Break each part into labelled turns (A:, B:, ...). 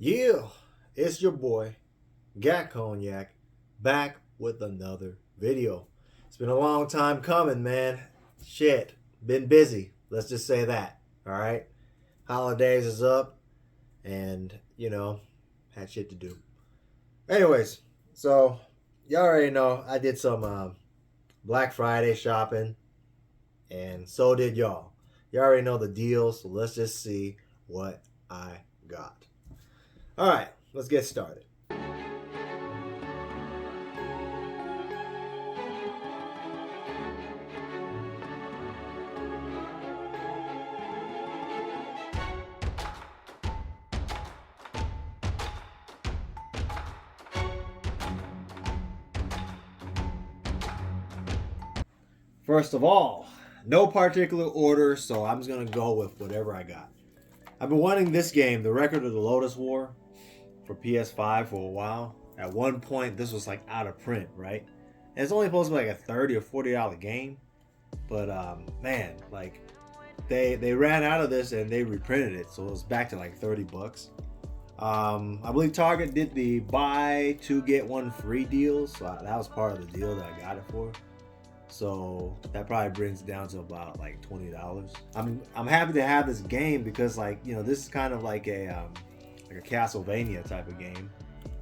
A: Yeah, it's your boy, Gackt Cognac, back with another video. It's been a long time coming, man. Shit, been busy. Let's just say that. All right. Holidays is up, and had shit to do. Anyways, so y'all already know I did some Black Friday shopping, and so did y'all. You already know the deal, so let's just see what I got. All right, let's get started. First of all, no particular order, so I'm just gonna go with whatever I got. I've been wanting this game, The Record of the Lotus War, for PS5 for a while. At one point, this was like out of print, right? And it's only supposed to be like a $30 or $40 game, but man, like they ran out of this and they reprinted it, so it was back to like 30 bucks. I believe Target did the buy two get one free deal, so that was part of the deal that I got it for. So that probably brings it down to about like $20. I'm happy to have this game because this is kind of like a Castlevania type of game,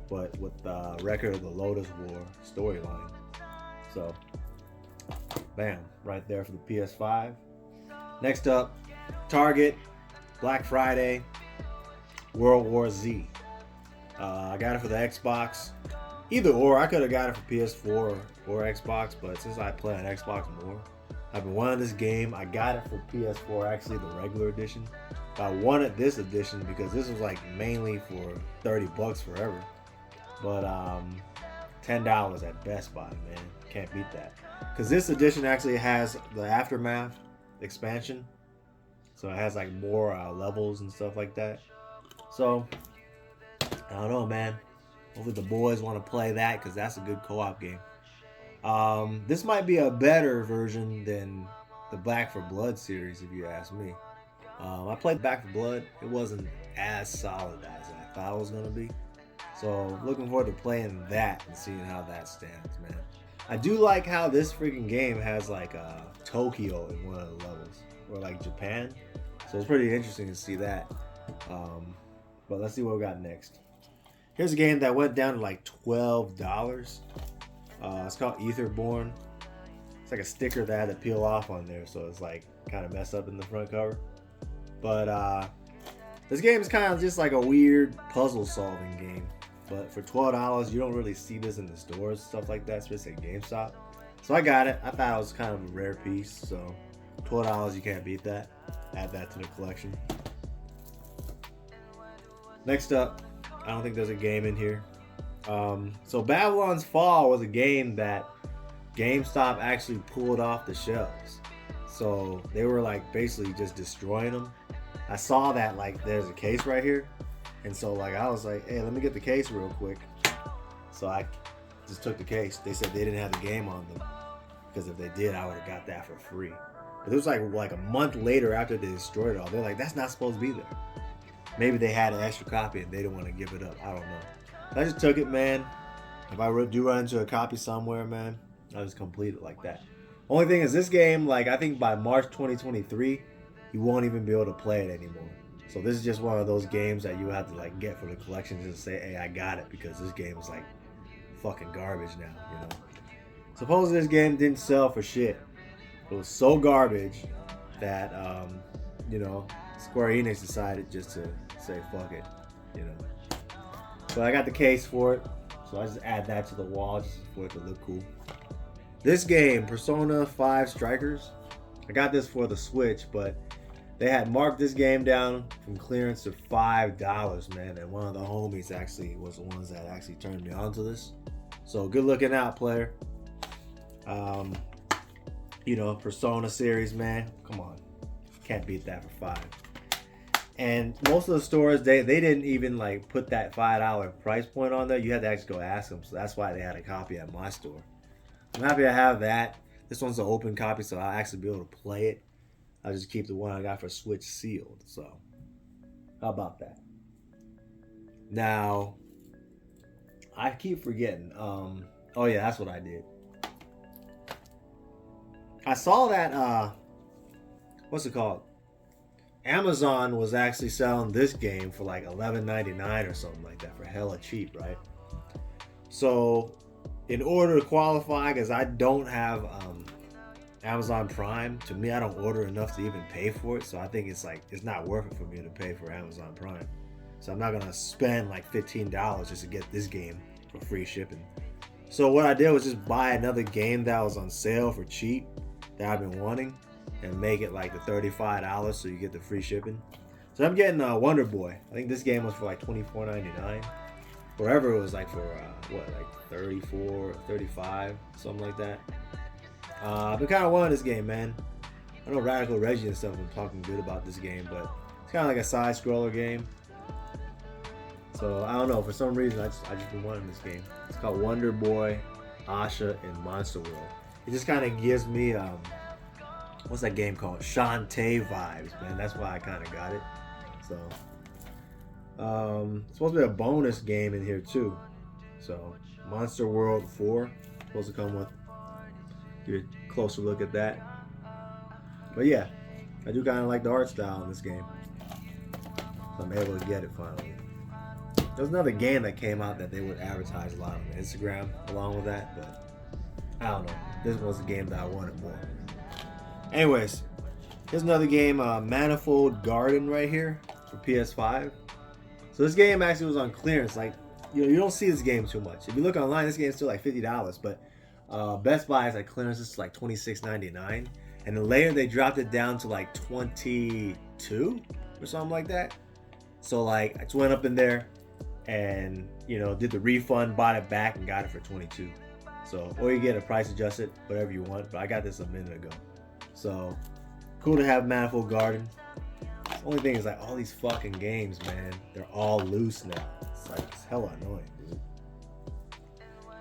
A: but with the Record of the Lotus War storyline. So bam, right there for the PS5. Next up, Target, Black Friday, World War Z. I got it for the Xbox. Either or, I could have got it for PS4 or Xbox, but since I play on Xbox more, I've been wanting this game. I got it for PS4, actually the regular edition. But I wanted this edition because this was like mainly for 30 bucks forever. But $10 at Best Buy, man. Can't beat that. Because this edition actually has the Aftermath expansion. So it has like more levels and stuff like that. So, I don't know, man. Hopefully the boys want to play that because that's a good co-op game. This might be a better version than the Back for Blood series, if you ask me. I played Back for Blood. It wasn't as solid as I thought it was going to be. So looking forward to playing that and seeing how that stands, man. I do like how this freaking game has like Tokyo in one of the levels, or like Japan. So it's pretty interesting to see that. But let's see what we got next. Here's a game that went down to like $12. It's called Etherborn. It's like a sticker that had to peel off on there, so it's like kind of messed up in the front cover. But this game is kind of just like a weird puzzle solving game. But for $12, you don't really see this in the stores, stuff like that, especially at GameStop. So I got it. I thought it was kind of a rare piece, so $12, you can't beat that. Add that to the collection. Next up, I don't think there's a game in here. So Babylon's Fall was a game that GameStop actually pulled off the shelves. So they were like basically just destroying them. I saw that like there's a case right here. And so like I was like, hey, let me get the case real quick. So I just took the case. They said they didn't have the game on them. Because if they did, I would have got that for free. But it was like a month later after they destroyed it all. They're like, that's not supposed to be there. Maybe they had an extra copy and they didn't want to give it up. I don't know. I just took it, man. If I do run into a copy somewhere, man, I'll just complete it like that. Only thing is this game, like I think by March 2023, you won't even be able to play it anymore. So this is just one of those games that you have to like get for the collection just to say, hey, I got it because this game is like fucking garbage now, you know. Supposedly this game didn't sell for shit. It was so garbage that Square Enix decided just to say fuck it, you know. So I got the case for it, so I just add that to the wall just for it to look cool. This game, Persona 5 Strikers, I got this for the Switch, but they had marked this game down from clearance to $5, man, and one of the homies actually was the ones that actually turned me on to this. So good looking out, player. Persona series, man, come on, can't beat that for $5. And most of the stores, they didn't even like put that $5 price point on there. You had to actually go ask them. So that's why they had a copy at my store. I'm happy I have that. This one's an open copy, so I'll actually be able to play it. I'll just keep the one I got for Switch sealed. So how about that? Now, I keep forgetting. Oh yeah, that's what I did. I saw that. What's it called? Amazon was actually selling this game for like $11.99 or something like that for hella cheap, right? So, in order to qualify, because I don't have Amazon Prime, to me, I don't order enough to even pay for it. So I think it's not worth it for me to pay for Amazon Prime. So I'm not gonna spend like $15 just to get this game for free shipping. So what I did was just buy another game that was on sale for cheap that I've been wanting, and make it like the $35 so you get the free shipping. So I'm getting Wonder Boy. I think this game was for like $24.99. Wherever it was like for like 34, 35, something like that. I've been kind of wanting this game, man. I know Radical Reggie and stuff have been talking good about this game, but it's kind of like a side scroller game. So I don't know, for some reason I just been wanting this game. It's called Wonder Boy, Asha, and Monster World. It just kind of gives me what's that game called? Shantae vibes, man. That's why I kind of got it. So it's supposed to be a bonus game in here too. So Monster World 4 supposed to come with. Give a closer look at that. But yeah, I do kind of like the art style in this game. So I'm able to get it finally. There's another game that came out that they would advertise a lot on Instagram along with that, but I don't know. This was the game that I wanted more. Anyways, here's another game, Manifold Garden right here for PS5. So this game actually was on clearance. Like, you don't see this game too much. If you look online, this game is still like $50, but Best Buy is like clearance. It's like $26.99, and then later they dropped it down to like $22 or something like that. So like I just went up in there and did the refund, bought it back, and got it for $22. So, or you get a price adjusted, whatever you want. But I got this a minute ago, so cool to have Manifold Garden. The only thing is like all these fucking games, man, they're all loose now. It's hella annoying, dude.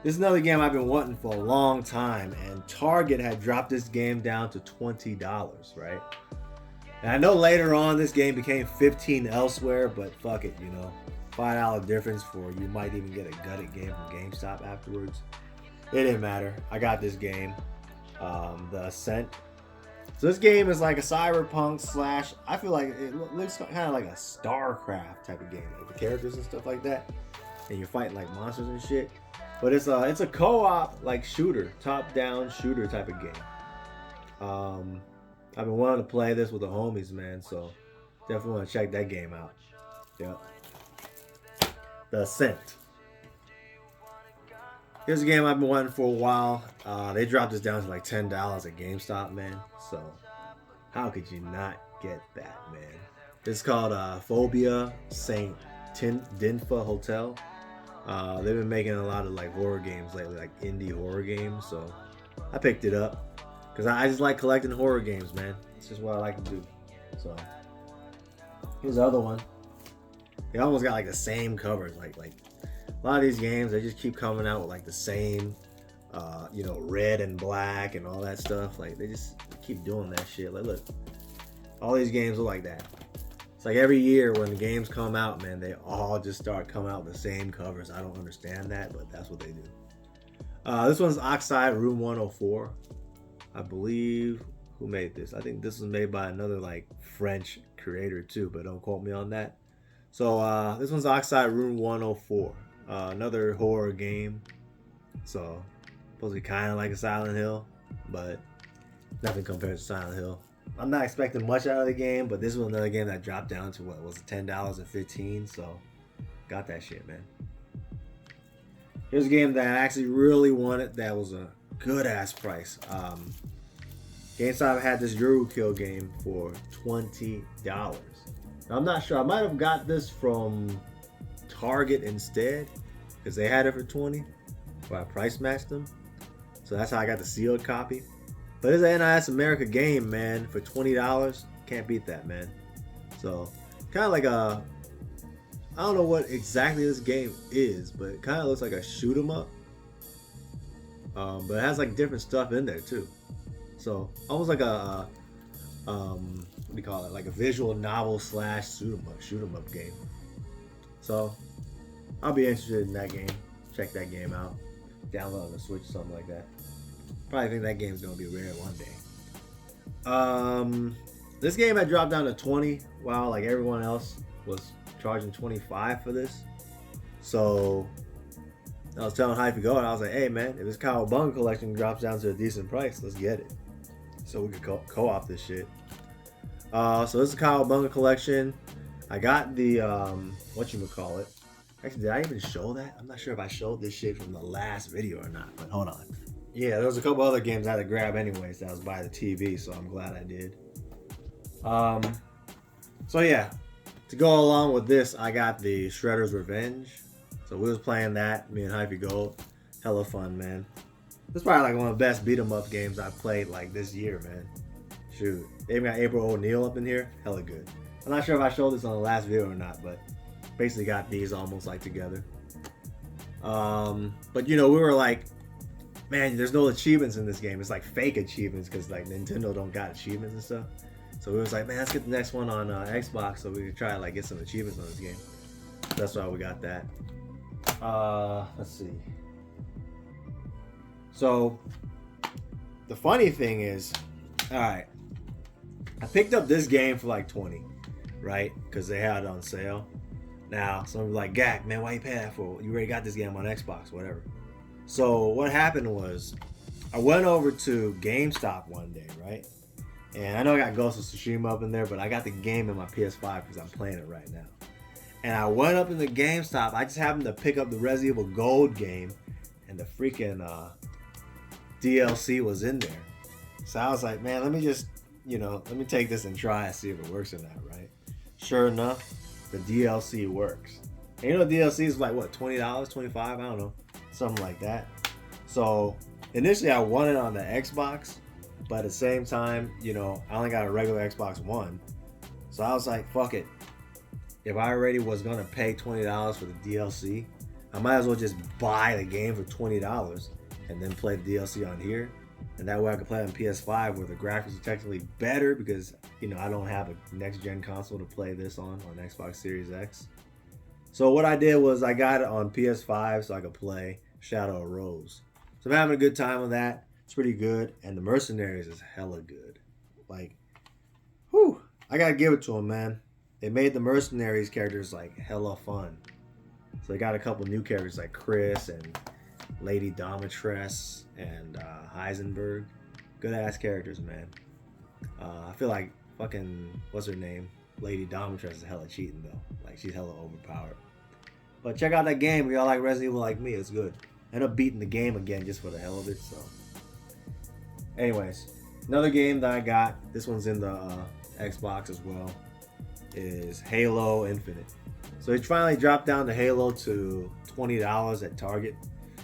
A: This is another game I've been wanting for a long time, and Target had dropped this game down to $20, right? And I know later on this game became $15 elsewhere, but fuck it, $5 difference for you might even get a gutted game from GameStop afterwards. It didn't matter. I got this game, The Ascent. So this game is like a cyberpunk slash. I feel like it looks kind of like a StarCraft type of game, like the characters and stuff like that, and you're fighting like monsters and shit. But it's a co-op like shooter, top-down shooter type of game. I've been wanting to play this with the homies, man. So definitely want to check that game out. Yep. The Ascent. Here's a game I've been wanting for a while. They dropped this down to like $10 at GameStop, man. So how could you not get that, man? It's called Phobia Saint Dinfa Hotel. They've been making a lot of like horror games lately, like indie horror games. So I picked it up because I just like collecting horror games, man. It's just what I like to do. So here's the other one. They almost got like the same covers, like a lot of these games, they just keep coming out with like the same, red and black and all that stuff. Like they just keep doing that shit. Like look, all these games look like that. It's like every year when the games come out, man, they all just start coming out with the same covers. I don't understand that, but that's what they do. This one's Oxide Room 104. I believe, who made this? I think this was made by another like French creator too, but don't quote me on that. So this one's Oxide Room 104. Another horror game. So supposed to be kind of like a Silent Hill, but nothing compared to Silent Hill. I'm not expecting much out of the game, but this was another game that dropped down to what was it, $10 and $15. So got that shit, man. Here's a game that I actually really wanted that was a good ass price. GameStop had this Euro Kill game for $20. Now, I'm not sure. I might have got this from Target instead because they had it for $20, but I price matched them. So that's how I got the sealed copy. But it's an NIS America game, man, for $20. Can't beat that, man. So kind of like a, I don't know what exactly this game is, but it kind of looks like a shoot 'em up. But it has like different stuff in there too. So almost like a what do you call it? Like a visual novel slash shoot 'em up game. So I'll be interested in that game. Check that game out. Download on the Switch, something like that. Probably think that game's gonna be rare one day. This game had dropped down to 20, while like everyone else was charging 25 for this. So I was telling Hype to go, and I was like, "Hey man, if this Cowabunga collection drops down to a decent price, let's get it, so we could co-op this shit." So this is the Cowabunga collection. I got the whatchamacallit. Actually, did I even show that? I'm not sure if I showed this shit from the last video or not, but hold on. Yeah, there was a couple other games I had to grab anyways that was by the TV, so I'm glad I did. So yeah, to go along with this, I got the Shredder's Revenge. So we was playing that, me and Hypey Gold. Hella fun, man. This is probably like one of the best beat 'em up games I've played like this year, man. Shoot. They even got April O'Neil up in here. Hella good. I'm not sure if I showed this on the last video or not, but basically got these almost like together. But you know, we were like, man, there's no achievements in this game. It's like fake achievements because like Nintendo don't got achievements and stuff. So we was like, man, let's get the next one on Xbox so we can try to like get some achievements on this game. That's why we got that. Let's see. So the funny thing is, all right, I picked up this game for like 20, right? Because they had it on sale. Now, some like, Gackt, man, why you pay that for? You already got this game on Xbox, whatever. So what happened was, I went over to GameStop one day, right? And I know I got Ghost of Tsushima up in there, but I got the game in my PS5 because I'm playing it right now. And I went up in the GameStop. I just happened to pick up the Resident Evil Gold game, and the freaking DLC was in there. So I was like, man, let me just, let me take this and try and see if it works or not, right? Sure enough, the DLC works. And DLC is like, what, $20, $25? I don't know. Something like that. So initially I wanted it on the Xbox, but at the same time, I only got a regular Xbox One. So I was like, fuck it. If I already was gonna pay $20 for the DLC, I might as well just buy the game for $20 and then play the DLC on here. And that way I could play it on PS5 where the graphics are technically better because, I don't have a next gen console to play this on Xbox Series X. So what I did was I got it on PS5 so I could play Shadow of Rose. So I'm having a good time with that. It's pretty good. And the Mercenaries is hella good. Like, whew, I gotta give it to them, man. They made the Mercenaries characters like hella fun. So they got a couple new characters like Chris and Lady Domitress and Heisenberg. Good ass characters, man. I feel like fucking, what's her name? Lady Domitress is hella cheating though. Like, she's hella overpowered. But check out that game if y'all like Resident Evil like me. It's good. I end up beating the game again just for the hell of it. So anyways, another game that I got, this one's in the Xbox as well, is Halo Infinite. So it finally dropped down to Halo to $20 at Target.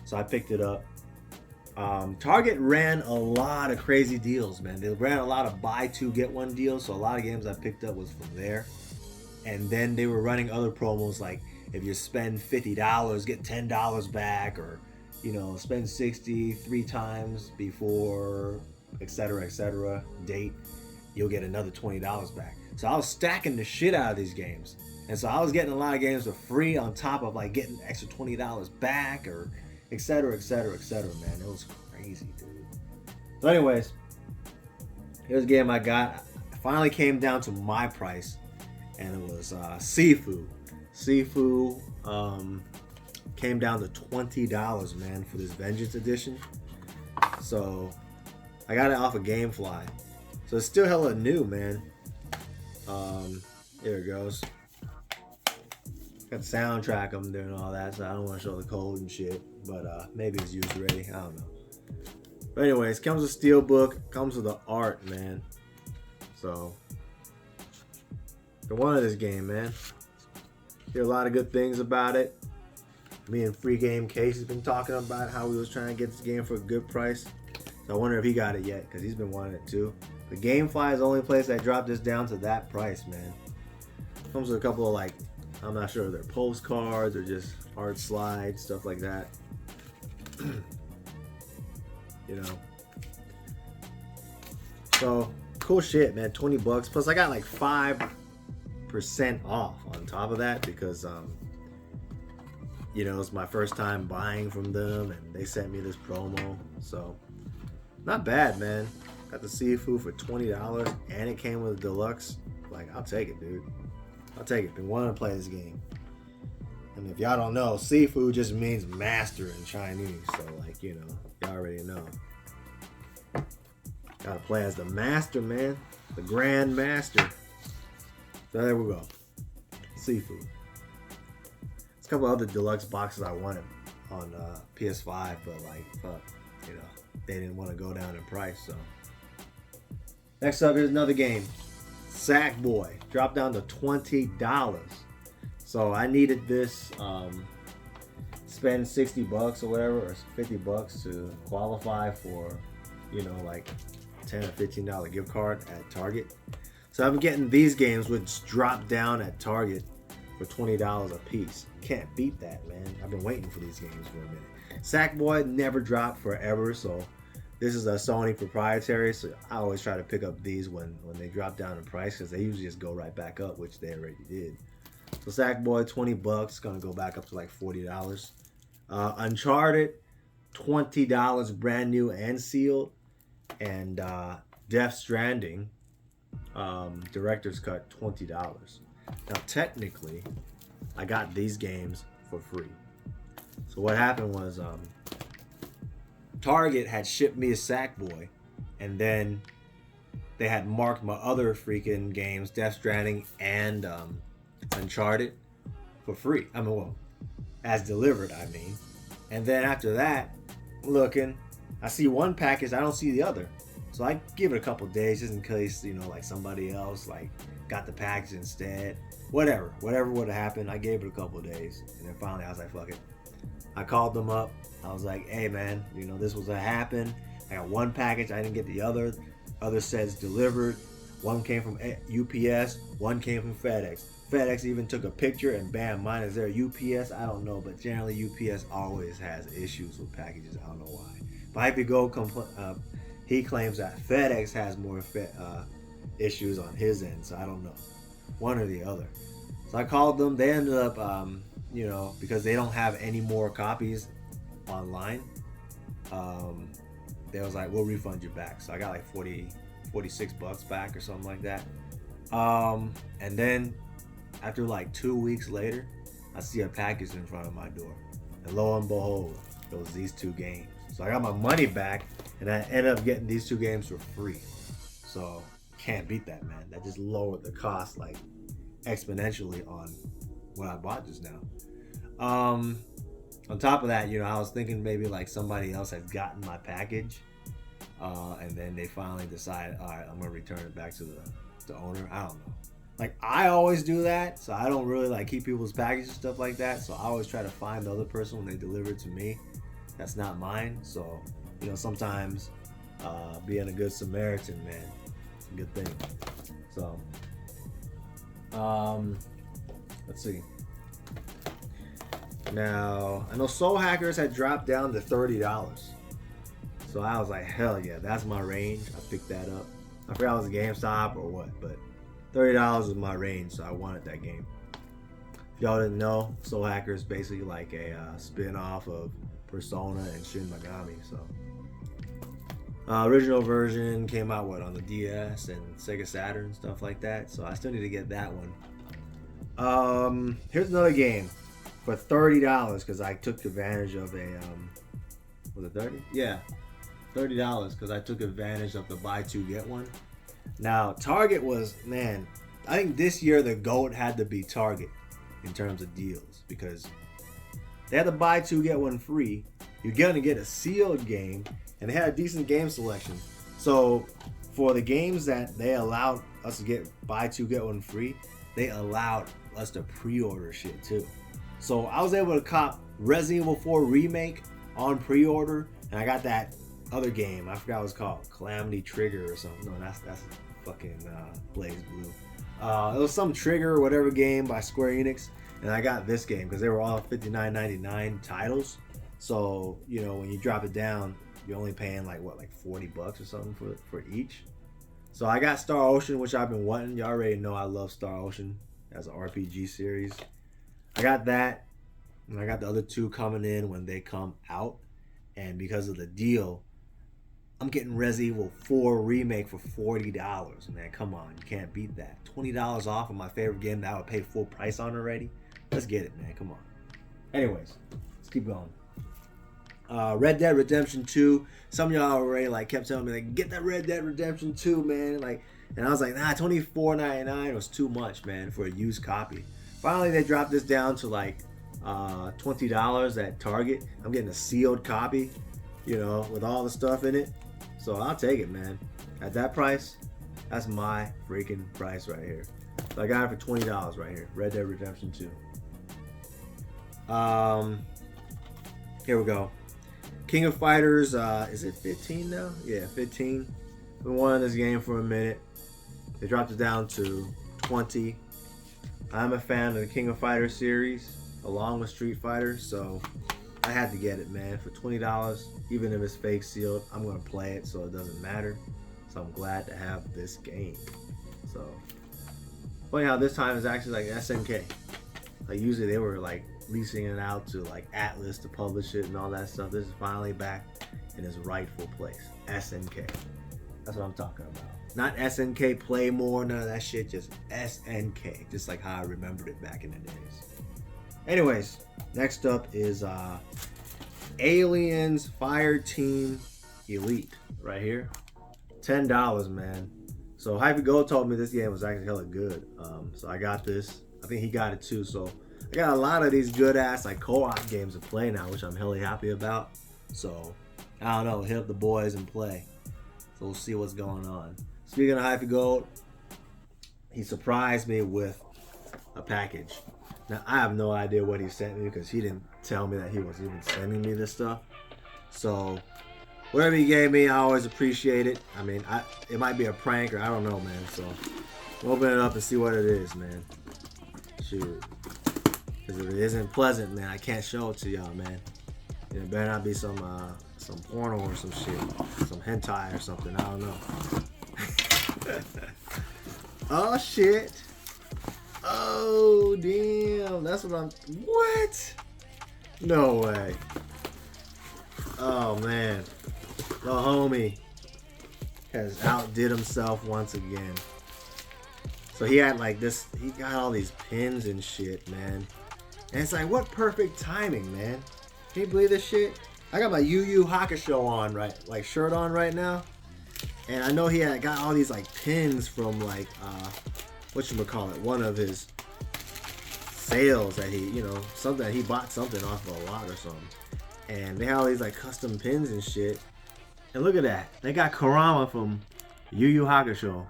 A: So I picked it up. Target ran a lot of crazy deals, man. They ran a lot of buy two get one deals. So a lot of games I picked up was from there. And then they were running other promos like if you spend $50, get $10 back, or spend 60 3 times before, etc., date, you'll get another $20 back. So I was stacking the shit out of these games. And so I was getting a lot of games for free on top of like getting extra $20 back, or etc., man. It was crazy, dude. So anyways, here's a game I got. It finally came down to my price, and it was Sifu. Sifu came down to $20, man, for this Vengeance Edition. So I got it off of GameFly. So it's still hella new, man. Here it goes. Got the soundtrack I'm doing all that, so I don't want to show the code and shit. But maybe it's used already. I don't know. But anyways, comes with Steelbook. Comes with the art, man. So I wanted this game, man. Hear a lot of good things about it. Me and Free Game Case has been talking about how we was trying to get this game for a good price. So I wonder if he got it yet, because he's been wanting it too. But GameFly is the only place that dropped this down to that price, man. Comes with a couple of like, I'm not sure if they're postcards or just art slides, stuff like that. So cool shit, man. $20 plus I got like 5% off on top of that because You know, it's my first time buying from them, and they sent me this promo. So, not bad, man. Got the Sifu for $20, and it came with a deluxe. Like, I'll take it, dude. I'll take it. Been wanting to play this game. And if y'all don't know, Sifu just means master in Chinese. So, like, you know, y'all already know. Gotta play as the master, man. The Grand Master. So there we go. Sifu. There's a couple other deluxe boxes I wanted on PS5, but like, fuck, you know, they didn't want to go down in price. So next up, here's another game. Sackboy dropped down to $20. So I needed this. Spend $60 or whatever, or $50 to qualify for, you know, like $10 or $15 gift card at Target. So I'm getting these games which drop down at Target for $20 a piece. Can't beat that, man. I've been waiting for these games for a minute. Sackboy never dropped forever, so this is a Sony proprietary, so I always try to pick up these when they drop down in price, because they usually just go right back up, which they already did. So Sackboy, $20, gonna go back up to like $40. Uncharted, $20, brand new and sealed. And Death Stranding, director's cut, $20. Now technically, I got these games for free. So what happened was, Target had shipped me a Sackboy, and then they had marked my other freaking games, Death Stranding and Uncharted, for free. I mean, well, as delivered, I mean. And then after that, looking, I see one package, I don't see the other. So I give it a couple days just in case, you know, like somebody else like got the package instead. Whatever would have happened, I gave it a couple days. And then finally I was like, fuck it. I called them up. I was like, hey man, you know, this was what happened. I got one package, I didn't get the other. Other says delivered. One came from UPS, one came from FedEx. FedEx even took a picture and bam, mine is there. UPS, I don't know, but generally UPS always has issues with packages. I don't know why. But if you go, he claims that FedEx has more issues on his end, so I don't know. One or the other. So I called them. They ended up, you know, because they don't have any more copies online, they was like, we'll refund you back. So I got like $46 back or something like that. And then after like 2 weeks later, I see a package in front of my door. And lo and behold, it was these two games. So I got my money back, and I ended up getting these two games for free. So can't beat that, man. That just lowered the cost like exponentially on what I bought just now. On top of that, you know, I was thinking maybe like somebody else had gotten my package, and then they finally decided, all right, I'm gonna return it back to the owner. I don't know. Like, I always do that, so I don't really like keep people's packages and stuff like that. So I always try to find the other person when they deliver it to me. That's not mine. So, you know, sometimes being a good Samaritan, man, it's a good thing. So, let's see. Now, I know Soul Hackers had dropped down to $30. So I was like, hell yeah, that's my range. I picked that up. I forgot it was GameStop or what, but $30 was my range, so I wanted that game. If y'all didn't know, Soul Hackers is basically like a spin-off of Persona and Shin Megami. So, original version came out on the DS and Sega Saturn, stuff like that. So I still need to get that one. Here's another game for $30 because I took advantage of a was it 30? Yeah, $30 because I took advantage of the buy two get one. Now Target was, man, I think this year the GOAT had to be Target in terms of deals because they had to buy two get one free. You're gonna get a sealed game, and they had a decent game selection. So for the games that they allowed us to get buy two get one free, they allowed us to pre-order shit too. So I was able to cop Resident Evil 4 Remake on pre-order, and I got that other game. I forgot what it's called, Calamity Trigger or something. No, that's fucking Blaze Blue. It was some Trigger or whatever game by Square Enix, and I got this game because they were all $59.99 titles. So, you know, when you drop it down, you're only paying like $40 or something for each. So I got Star Ocean, which I've been wanting. Y'all already know I love Star Ocean as an RPG series. I got that. And I got the other two coming in when they come out. And because of the deal, I'm getting Resident Evil 4 Remake for $40. Man, come on. You can't beat that. $20 off of my favorite game that I would pay full price on already. Let's get it, man. Come on. Anyways, let's keep going. Red Dead Redemption 2. Some of y'all already like kept telling me like, get that Red Dead Redemption 2, man. Like, and I was like, nah, $24.99 was too much, man, for a used copy. Finally, they dropped this down to like $20 at Target. I'm getting a sealed copy, you know, with all the stuff in it. So I'll take it, man. At that price, that's my freaking price right here. So I got it for $20 right here. Red Dead Redemption 2. Here we go. King of Fighters, is it 15 now? Yeah, 15. Been wanting this game for a minute. They dropped it down to 20. I'm a fan of the King of Fighters series, along with Street Fighter, so I had to get it, man. For $20, even if it's fake sealed, I'm gonna play it, so it doesn't matter. So I'm glad to have this game. So funny how this time is actually like SNK. Like usually they were like leasing it out to like Atlas to publish it and all that stuff. This is finally back in its rightful place. SNK. That's what I'm talking about. Not SNK Play More, none of that shit. Just SNK. Just like how I remembered it back in the days. Anyways, next up is Aliens Fireteam Elite right here. $10, man. So Hyphy Gold told me this game was actually hella good. So I got this. I think he got it too. So I got a lot of these good ass like co-op games to play now, which I'm hella happy about. So I don't know, hit up the boys and play. So we'll see what's going on. Speaking of Hyphy Gold, he surprised me with a package. Now I have no idea what he sent me because he didn't tell me that he was even sending me this stuff. So whatever he gave me, I always appreciate it. I mean, it might be a prank or I don't know, man. So we'll open it up and see what it is, man. Shoot. Because if it isn't pleasant, man, I can't show it to y'all, man. It better not be some porno or some shit. Some hentai or something. I don't know. Oh, shit. Oh, damn. That's what I'm... What? No way. Oh, man. The homie has outdid himself once again. So he had like this... He got all these pins and shit, man. And it's like, what perfect timing, man. Can you believe this shit? I got my Yu Yu Hakusho on, right? Like, shirt on right now. And I know he had got all these like pins from like whatchamacallit, one of his sales that he, you know, something that he bought something off of a lot or something. And they have all these like custom pins and shit. And look at that. They got Kurama from Yu Yu Hakusho.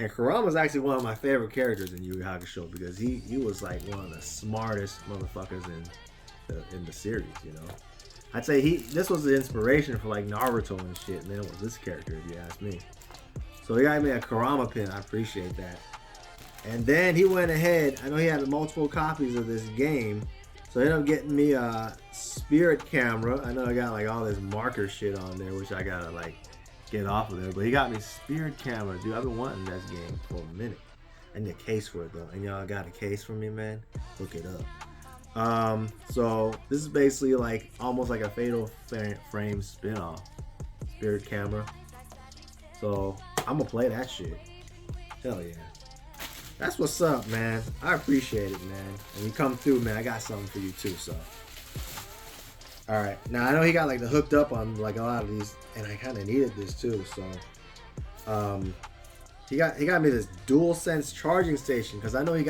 A: And Kurama's actually one of my favorite characters in Yu Yu Hakusho because he was like one of the smartest motherfuckers in the series, you know. I'd say this was the inspiration for like Naruto and shit, and then it was this character, if you ask me. So he got me a Kurama pin. I appreciate that. And then he went ahead. I know he had multiple copies of this game, so he ended up getting me a spirit camera. I know I got like all this marker shit on there, which I gotta like get off of there. But he got me spirit camera, dude. I've been wanting this game for a minute. I need a case for it though. And y'all got a case for me, man? Look it up. So this is basically like almost like a Fatal Frame spin-off. Spirit camera. So I'm gonna play that shit. Hell yeah. That's what's up, man. I appreciate it, man. And you come through, man. I got something for you too, so. Alright. Now I know he got like the hooked up on like a lot of these, and I kinda needed this too, so he got me this DualSense charging station, because I know he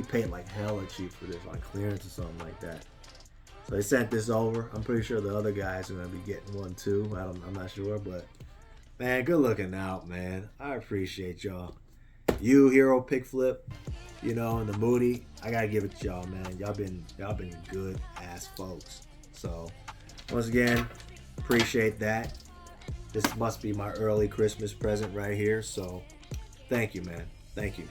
A: paid like hella cheap for this on clearance or something like that. So he sent this over. I'm pretty sure the other guys are gonna be getting one too. I'm not sure, but man, good looking out, man. I appreciate y'all. You, Hero Pick Flip, you know, and the Moody. I gotta give it to y'all, man. Y'all been good ass folks. So once again, appreciate that. This must be my early Christmas present right here. So thank you, man. Thank you.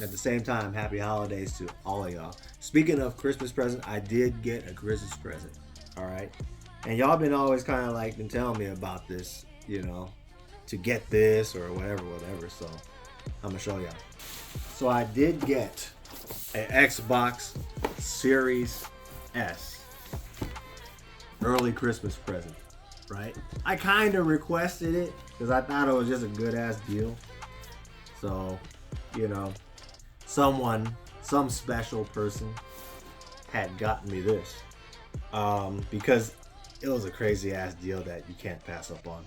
A: At the same time, happy holidays to all of y'all. Speaking of Christmas present, I did get a Christmas present. All right. And y'all been always kind of like been telling me about this, you know, to get this or whatever. So I'm gonna show y'all. So I did get an Xbox Series S early Christmas present, right? I kind of requested it because I thought it was just a good ass deal. So, you know, some special person had gotten me this because it was a crazy ass deal that you can't pass up on.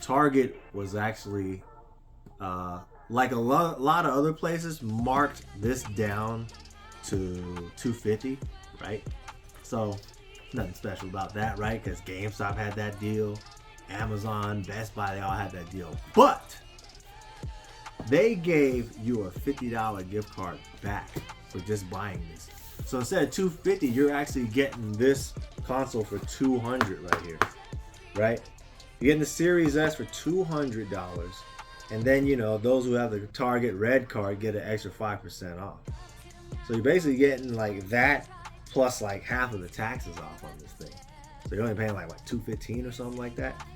A: Target was actually like a lot of other places marked this down to $250, right? So nothing special about that, right? Because GameStop had that deal, Amazon, Best Buy, they all had that deal. But they gave you a $50 gift card back for just buying this. So instead of $250, you're actually getting this console for $200 right here, right? You're getting the Series S for $200, and then, you know, those who have the Target Red card get an extra 5% off. So you're basically getting like that plus like half of the taxes off on this thing. So you're only paying like what, $215 or something like that.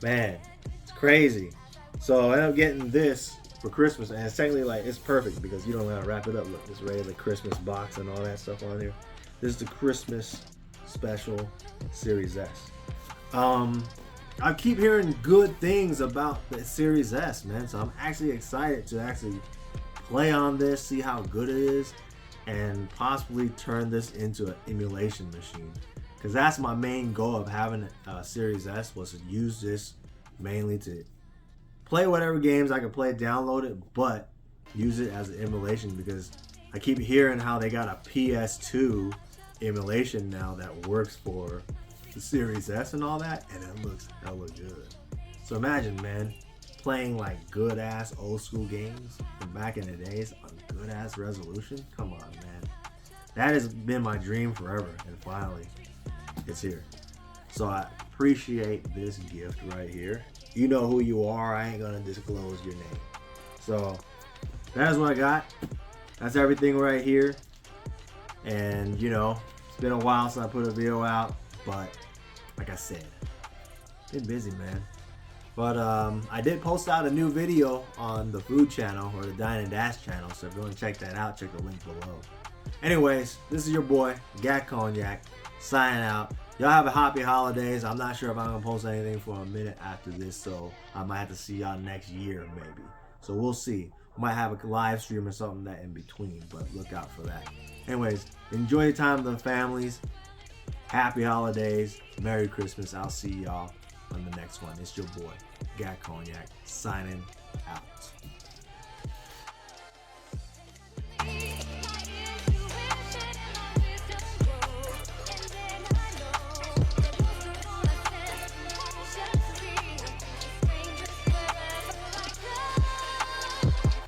A: Man, it's crazy. So I ended up getting this for Christmas, and it's technically like it's perfect because you don't have to wrap it up. Look, this regular Christmas box and all that stuff on here. This is the Christmas special Series S. I keep hearing good things about the Series S, man. So I'm actually excited to actually play on this, see how good it is, and possibly turn this into an emulation machine. Because that's my main goal of having a Series S, was to use this mainly to play whatever games I can play, download it, but use it as an emulation, because I keep hearing how they got a PS2 emulation now that works for the Series S and all that, and it looks hella good. So imagine, man, playing like good ass old school games from back in the days on good ass resolution. Come on, man. That has been my dream forever, and finally it's here. So I appreciate this gift right here. You know who you are. I ain't gonna disclose your name. So that's what I got. That's everything right here. And you know, it's been a while since I put a video out, but like I said, been busy, man. But I did post out a new video on the food channel, or the Dine and Dash channel, so if you want to check that out, check the link below. Anyways, this is your boy Gackt Cognac signing out. Y'all have a happy holidays. I'm not sure if I'm gonna post anything for a minute after this, so I might have to see y'all next year maybe. So we'll see. We might have a live stream or something that in between, but look out for that. Anyways, enjoy your time with the families. Happy holidays. Merry Christmas. I'll see y'all on the next one. It's your boy Gackt Cognac signing out.